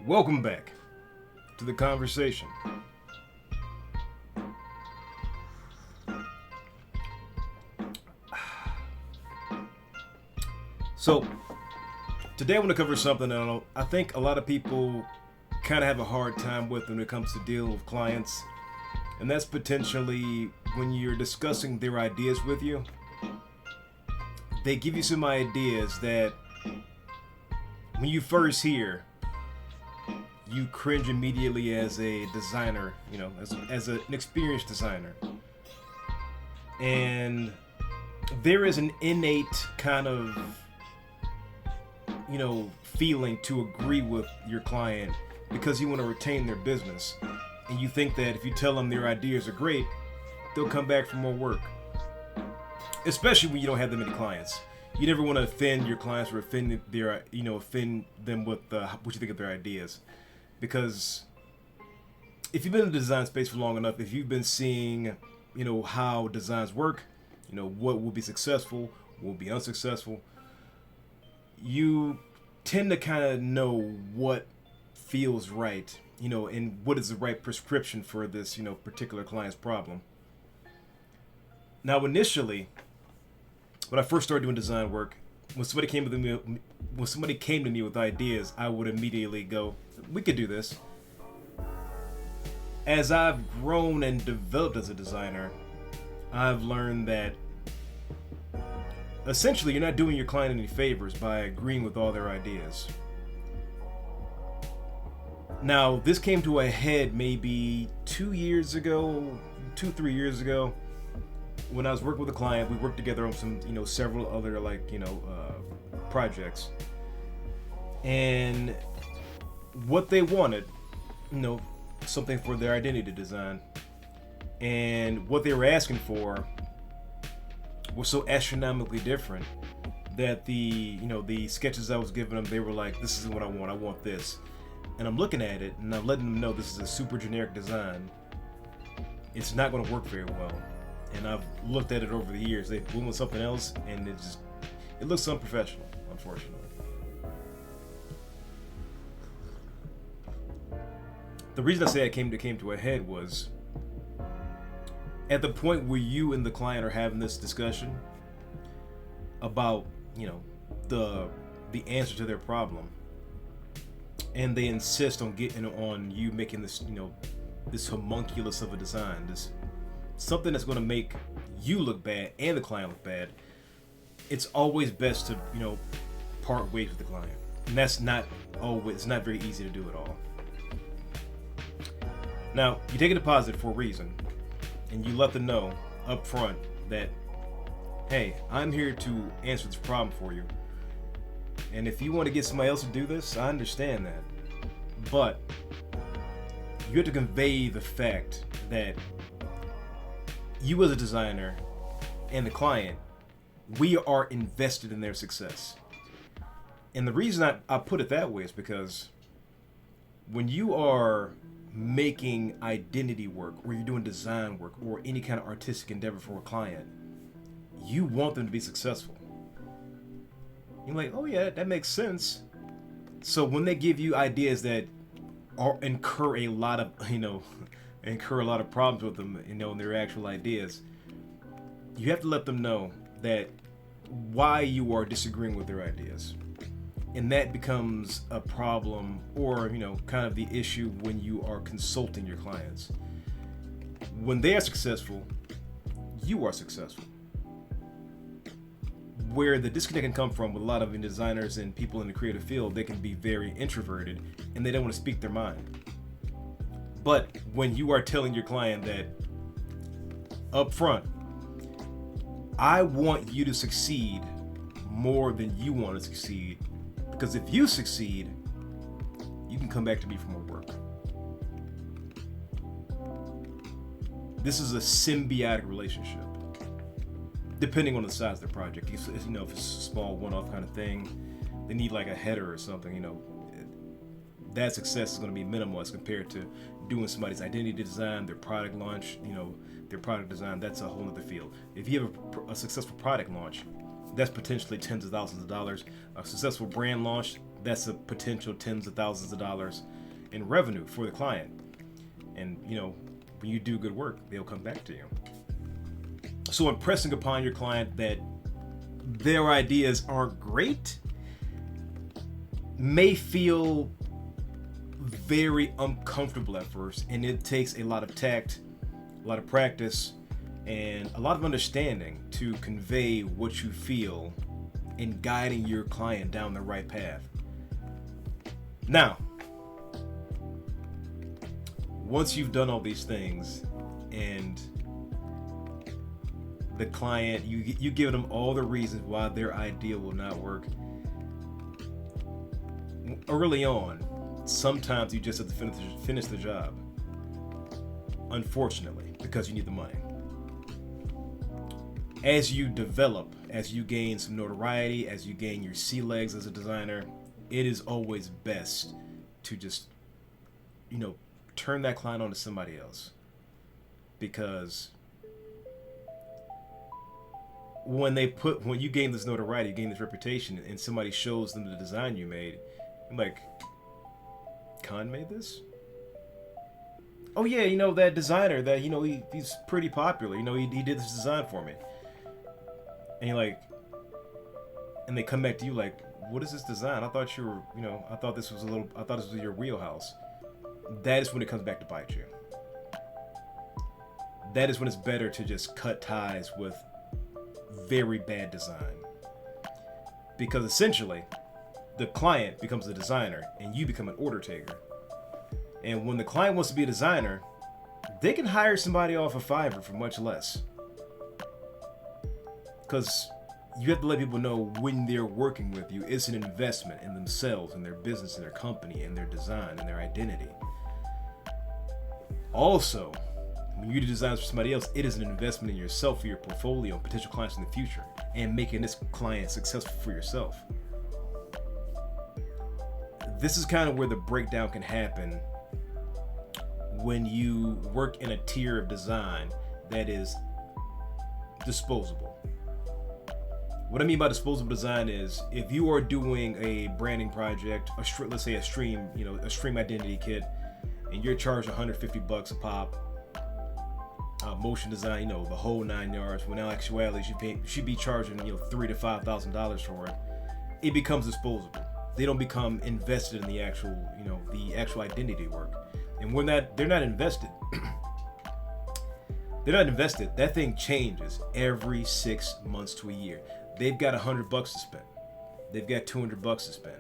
Welcome back to the conversation. So, today I want to cover something that I think a lot of people kind of have a hard time with when it comes to dealing with clients, and that's potentially when you're discussing their ideas with you. They give you some ideas that when you first hear, you cringe immediately as a designer, as an experienced designer. And there is an innate kind of, feeling to agree with your client because you want to retain their business. And you think that if you tell them their ideas are great, they'll come back for more work. Especially when you don't have that many clients. You never want to offend your clients or offend them with what you think of their ideas. Because if you've been in the design space for long enough, if you've been seeing, how designs work, what will be successful, what will be unsuccessful, you tend to kind of know what feels right, and what is the right prescription for this, particular client's problem. Now, initially, when I first started doing design work, when somebody came to me with ideas, I would immediately go, we could do this. As I've grown and developed as a designer, I've learned that essentially you're not doing your client any favors by agreeing with all their ideas. Now, this came to a head maybe 3 years ago, when I was working with a client. We worked together on some, several other projects. And what they wanted, something for their identity design. And what they were asking for was so astronomically different that the sketches I was giving them, they were like, this isn't what I want this. And I'm looking at it and I'm letting them know this is a super generic design. It's not going to work very well. And I've looked at it over the years. They've went with something else and it looks unprofessional, unfortunately. The reason I say it came to a head was at the point where you and the client are having this discussion about, the answer to their problem, and they insist on you making this, this homunculus of a design, this something that's going to make you look bad and the client look bad. It's always best to, part ways with the client, and that's not always. It's not very easy to do at all. Now, you take a deposit for a reason, and you let them know up front that, hey, I'm here to answer this problem for you. And if you want to get somebody else to do this, I understand that. But you have to convey the fact that you as a designer and the client, we are invested in their success. And the reason I put it that way is because when you are making identity work, or you're doing design work, or any kind of artistic endeavor for a client, you want them to be successful. You're like, oh yeah, that makes sense. So when they give you ideas that incur a lot of problems with them, in their actual ideas, you have to let them know that why you are disagreeing with their ideas. And that becomes a problem, or, kind of the issue when you are consulting your clients. When they are successful, you are successful. Where the disconnect can come from with a lot of designers and people in the creative field, they can be very introverted and they don't want to speak their mind. But when you are telling your client that up front, I want you to succeed more than you want to succeed, because if you succeed, you can come back to me for more work. This is a symbiotic relationship, depending on the size of the project. If it's a small one-off kind of thing, they need like a header or something, that success is going to be minimal as compared to doing somebody's identity design, their product launch, their product design. That's a whole other field. If you have a successful product launch, that's potentially tens of thousands of dollars. A successful brand launch, that's a potential tens of thousands of dollars. and revenue for the client. And, when you do good work, they'll come back to you. So impressing upon your client that their ideas aren't great may feel very uncomfortable at first, and it takes a lot of tact, a lot of practice, and a lot of understanding to convey what you feel in guiding your client down the right path. Now, once you've done all these things and the client, you give them all the reasons why their idea will not work, early on, sometimes you just have to finish the job, unfortunately, because you need the money. As you develop, as you gain some notoriety, as you gain your sea legs as a designer, it is always best to just, turn that client on to somebody else. Because when you gain this notoriety, you gain this reputation, and somebody shows them the design you made, I'm like, Khan made this? Oh yeah, that designer that, he's pretty popular. He did this design for me. And you're like, and they come back to you like, what is this design? I thought I thought this was your wheelhouse. That is when it comes back to bite you. That is when it's better to just cut ties with very bad design. Because essentially, the client becomes the designer and you become an order taker. And when the client wants to be a designer, they can hire somebody off of Fiverr for much less. Because you have to let people know when they're working with you, it's an investment in themselves, in their business, in their company, in their design, in their identity. Also, when you do designs for somebody else, it is an investment in yourself, for your portfolio, and potential clients in the future, and making this client successful for yourself. This is kind of where the breakdown can happen when you work in a tier of design that is disposable. What I mean by disposable design is, if you are doing a branding project, let's say a stream identity kit, and you're charged $150 a pop, motion design, the whole 9 yards, when in actuality you should be charging $3,000 to $5,000 for it, it becomes disposable. They don't become invested in the actual identity work. And when they're not invested, that thing changes every 6 months to a year. They've got $100 to spend. They've got $200 to spend.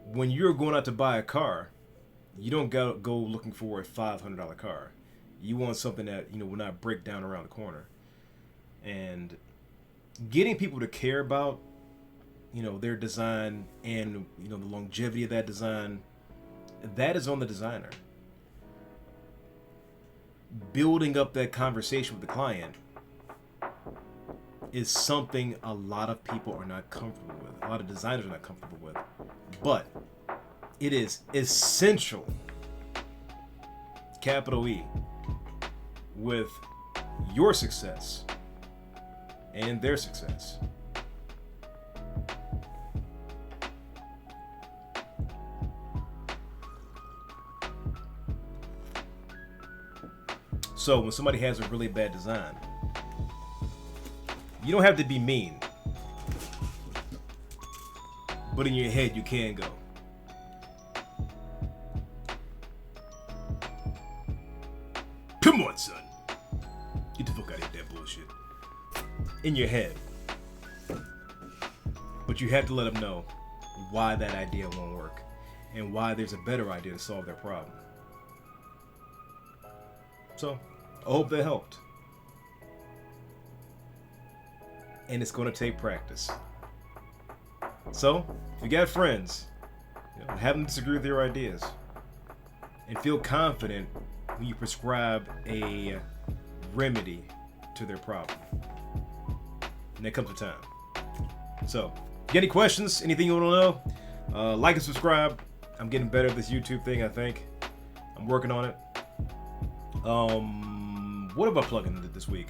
When you're going out to buy a car, you don't go looking for a $500 car. You want something that will not break down around the corner. And getting people to care about their design and the longevity of that design, that is on the designer. Building up that conversation with the client is something a lot of people are not comfortable with. A lot of designers are not comfortable with. But it is essential, capital E, with your success and their success. So when somebody has a really bad design, you don't have to be mean, but in your head you can go, come on, son, get the fuck out of that bullshit. In your head. But you have to let them know why that idea won't work and why there's a better idea to solve their problem. So, I hope that helped. And it's going to take practice. So, if you got friends, have them disagree with your ideas. And feel confident when you prescribe a remedy to their problem. And that comes with time. So, if you got any questions, anything you want to know, like and subscribe. I'm getting better at this YouTube thing, I think. I'm working on it. What am I plugging this week?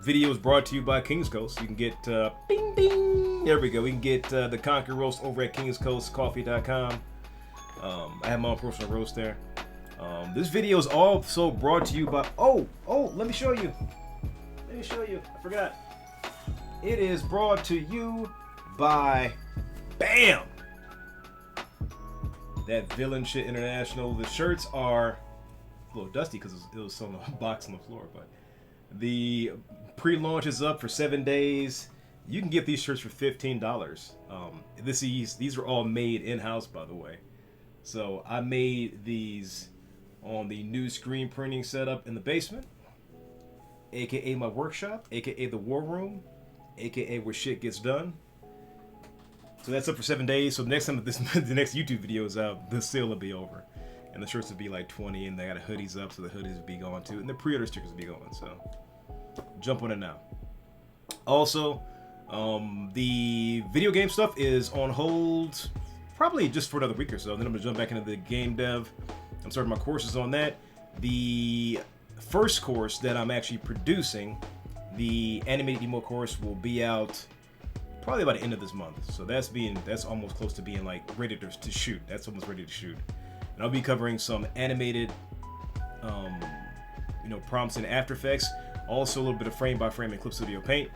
video is brought to you by King's Coast. You can get, bing, bing. There we go. We can get the Conquer Roast over at kingscoastcoffee.com. I have my own personal roast there. This video is also brought to you by, let me show you. I forgot. It is brought to you by, bam! That Villain Shit International. The shirts are a little dusty because it was on the box on the floor, but the pre-launch is up for 7 days. You can get these shirts for $15. These are all made in-house, by the way. So I made these on the new screen printing setup in the basement, aka my workshop, aka the war room, aka where shit gets done. So that's up for 7 days. So next time the next YouTube video is out, the sale will be over, and the shirts will be like 20, and they got the hoodies up, so the hoodies will be going too, and the pre-order stickers will be going. So jump on it now. Also, the video game stuff is on hold, probably just for another week or so. Then I'm gonna jump back into the game dev. I'm starting my courses on that. The first course that I'm actually producing, the animated emo course, will be out probably by the end of this month. So that's almost close to being like ready to shoot. That's almost ready to shoot. And I'll be covering some animated, prompts in After Effects. Also a little bit of frame by frame in Clip Studio Paint.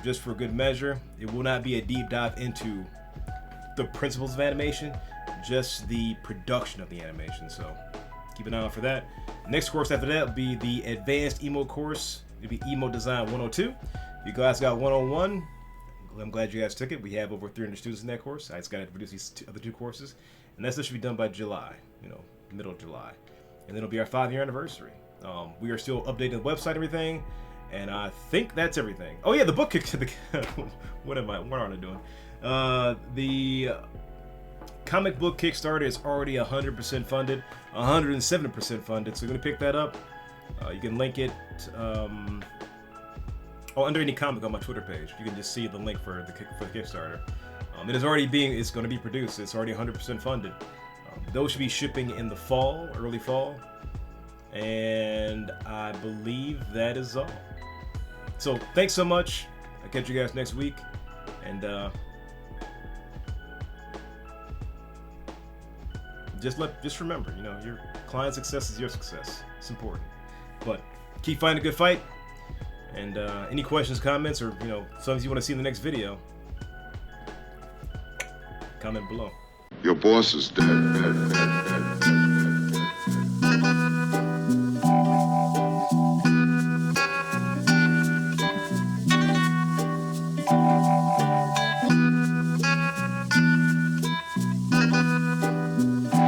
Just for good measure. It will not be a deep dive into the principles of animation, just the production of the animation. So keep an eye out for that. Next course after that will be the Advanced Emo course. It'll be Emo Design 102. If you guys got 101, I'm glad you guys took it. We have over 300 students in that course. I just got to produce these other two courses, and this should be done by July, middle of July, and then it'll be our 5-year anniversary. We are still updating the website, everything, and I think that's everything. Oh yeah, the book kick. What aren't I doing? The comic book Kickstarter is already 100% funded, 107% funded. So you're gonna pick that up. You can link it. Under any comic on my Twitter page, you can just see the link for the Kickstarter. It's going to be produced. It's already 100% funded. Those should be shipping in the fall, early fall, and I believe that is all. So thanks so much. I'll catch you guys next week, and just remember, your client success is your success. It's important, but keep fighting a good fight. And any questions, comments, or something you want to see in the next video, comment below. Your boss is dead.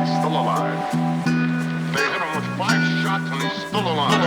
Still alive. They hit him with 5 shots and he's still alive.